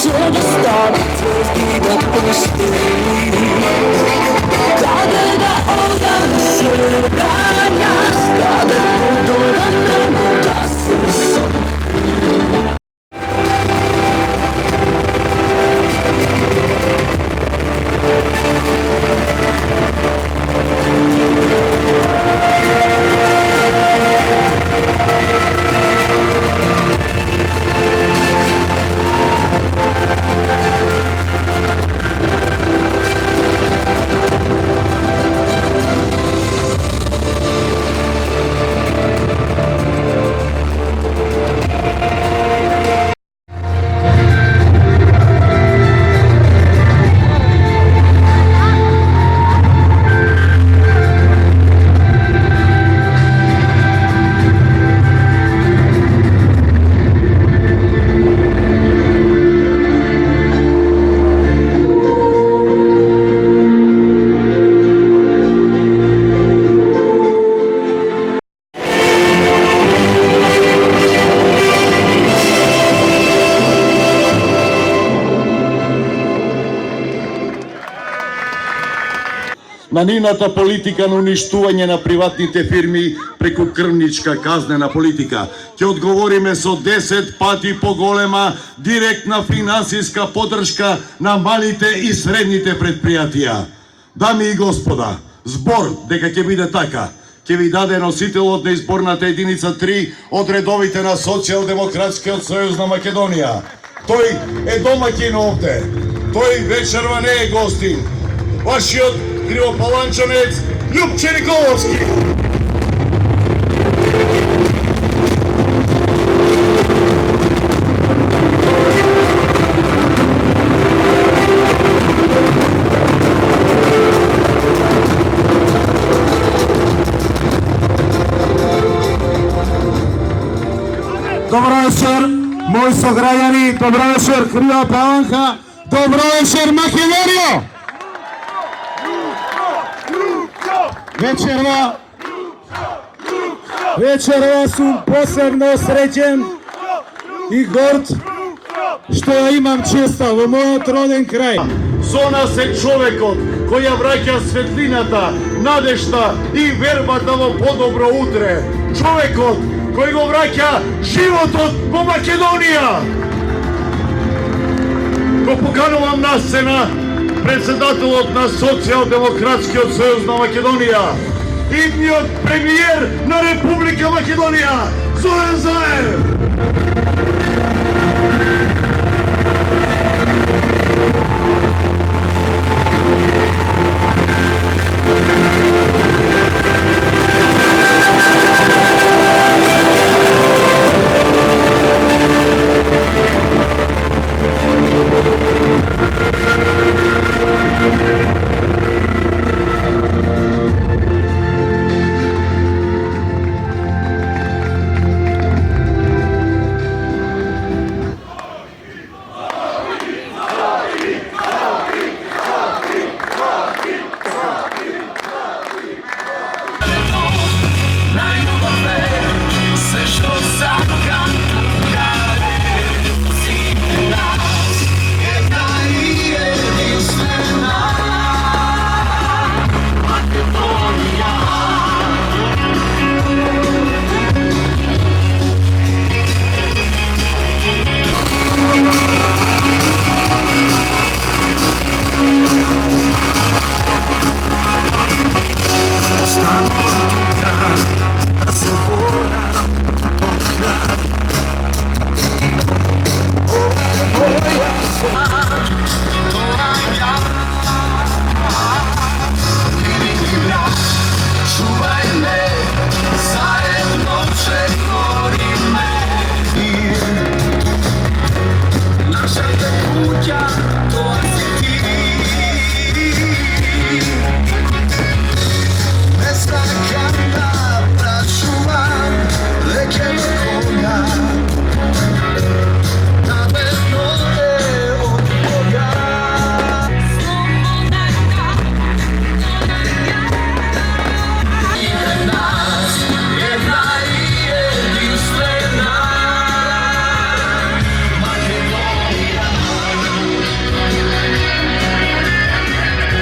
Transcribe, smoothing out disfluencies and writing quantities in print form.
Čega stane tvrdi da postoji kada da odam se danas, kada dodam nam da se sam. На нивната политика на уништување на приватните фирми преку крвничка казнена политика. Ќе одговориме со 10 пати поголема директна финансиска поддршка на малите и средните предпријатија. Дами и господа, збор дека ќе биде така, ќе ви даде носителот на изборната единица 3 од редовите на Социјалдемократскиот сојуз на Македонија. Тој е домаќин овде. Тој вечерва не е гостин. Вашиот кривопаланчанец Љупче Николовски. Добро вечер, мои сограѓани, добро вечер, Крива Паланка, добро вечер, Македонија! Вечерва сум посебно среќен и горд што ја имам честа во мојот роден крај. Со нас е човекот кој ја враќа светлината, надежта и вербата во подобро утре. Човекот кој го враќа животот во Македонија. Го поканувам на сцена председателот на Социјалдемократскиот сојуз на Македонија, идниот премиер на Република Македонија, Зоран Заев.